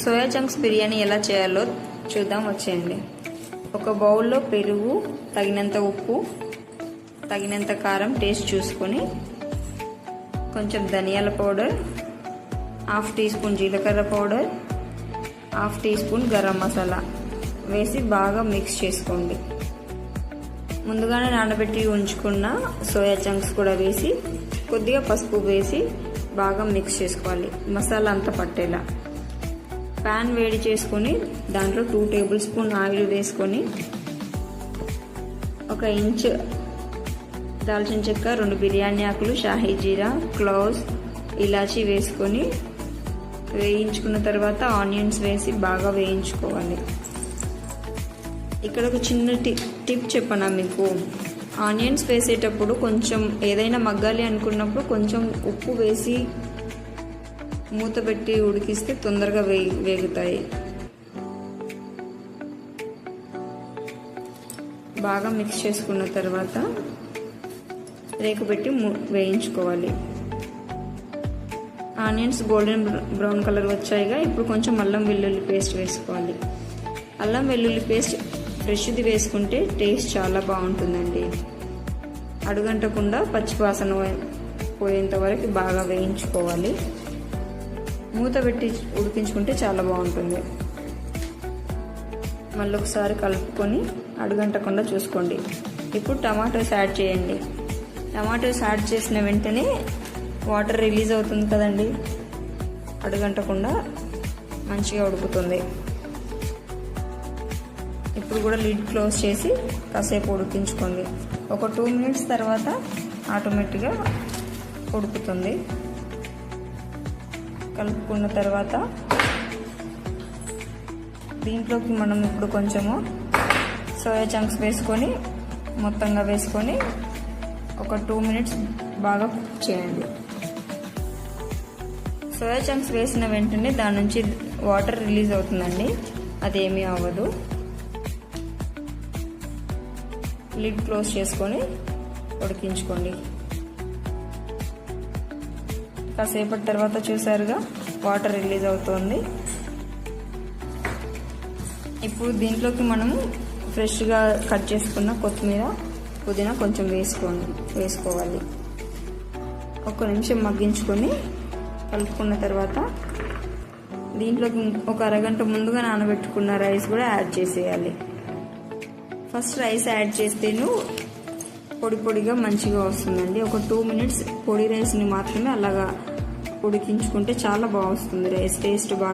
Soya chunks biryani ఎలా చేయాలో చూద్దాం వచ్చేయండి. ఒక బౌల్లో పెరుగు, తగినంత ఉప్పు, తగినంత కారం టేస్ట్ చూసుకొని, కొంచెం ధనియాల పౌడర్, హాఫ్ టీ స్పూన్ జీలకర్ర powder, half teaspoon garam masala వేసి బాగా మిక్స్ చేసుకోండి. ముందుగానే నానబెట్టి ఉంచుకున్న సోయా చంక్స్ కూడా వేసి కొద్దిగా పసుపు వేసి బాగా మిక్స్ చేసుకోవాలి, మసాలా అంతా పట్టేలా. ప్యాన్ వేడి చేసుకొని దాంట్లో 2 టేబుల్ స్పూన్ ఆయిల్ వేసుకొని 1 ఇంచ్ దాల్చిన చెక్క, 2 బిర్యానీ ఆకులు, షాహీ జీరా, క్లోవ్స్, ఇలాచీ వేసుకొని వేయించుకున్న తర్వాత ఆనియన్స్ వేసి బాగా వేయించుకోవాలి. ఇక్కడ ఒక చిన్న టిప్ చెప్పనా మీకు. ఆనియన్స్ వేసేటప్పుడు కొంచెం ఏదైనా మగ్గాలి అనుకున్నప్పుడు కొంచెం ఉప్పు వేసి మూత పెట్టి ఉడికిస్తే తొందరగా వేగుతాయి. బాగా మిక్స్ చేసుకున్న తర్వాత రేకు పెట్టి వేయించుకోవాలి. ఆనియన్స్ గోల్డెన్ బ్రౌన్ కలర్ వచ్చాయిగా. ఇప్పుడు కొంచెం అల్లం వెల్లుల్లి పేస్ట్ వేసుకోవాలి. అల్లం వెల్లుల్లి పేస్ట్ ఫ్రెష్ది వేసుకుంటే టేస్ట్ చాలా బాగుంటుందండి. అడుగంటకుండా పచ్చివాసన పోయేంత వరకు బాగా వేయించుకోవాలి. మూత పెట్టి ఉడికించుకుంటే చాలా బాగుంటుంది. మళ్ళీ ఒకసారి కలుపుకొని అడుగంటకుండా చూసుకోండి. ఇప్పుడు టమాటోస్ యాడ్ చేయండి. టమాటోస్ యాడ్ చేసిన వెంటనే వాటర్ రిలీజ్ అవుతుంది కదండి, అడుగంటకుండా మంచిగా ఉడుకుతుంది. ఇప్పుడు కూడా లిడ్ క్లోజ్ చేసి కాసేపు ఉడికించుకోండి. ఒక 2 మినిట్స్ తర్వాత ఆటోమేటిక్గా ఉడుకుతుంది. కలుపుకున్న తర్వాత దీంట్లోకి మనం ఇప్పుడు కొంచెము సోయా చంక్స్ వేసుకొని మొత్తంగా వేసుకొని ఒక 2 మినిట్స్ బాగా కుక్ చేయండి. సోయా చంక్స్ వేసిన వెంటనే దాని నుంచి వాటర్ రిలీజ్ అవుతుందండి, అదేమీ అవ్వదు. లిడ్ క్లోజ్ చేసుకొని ఉడికించుకోండి. కాసేపటి తర్వాత చూసారుగా వాటర్ రిలీజ్ అవుతుంది. ఇప్పుడు దీంట్లోకి మనము ఫ్రెష్గా కట్ చేసుకున్న కొత్తిమీర, పుదీనా కొంచెం వేసుకోవాలి. 1 నిమిషం మగ్గించుకొని కలుపుకున్న తర్వాత దీంట్లోకి ఒక అరగంట ముందుగా నానబెట్టుకున్న రైస్ కూడా యాడ్ చేసేయాలి. ఫస్ట్ రైస్ యాడ్ చేస్తేను పొడి పొడిగా మంచిగా వస్తుందండి. ఒక 2 మినిట్స్ పొడి రైస్ని మాత్రమే అలాగా ఉడికించుకుంటే చాలా బాగా వస్తుంది రైస్, టేస్ట్ బాగా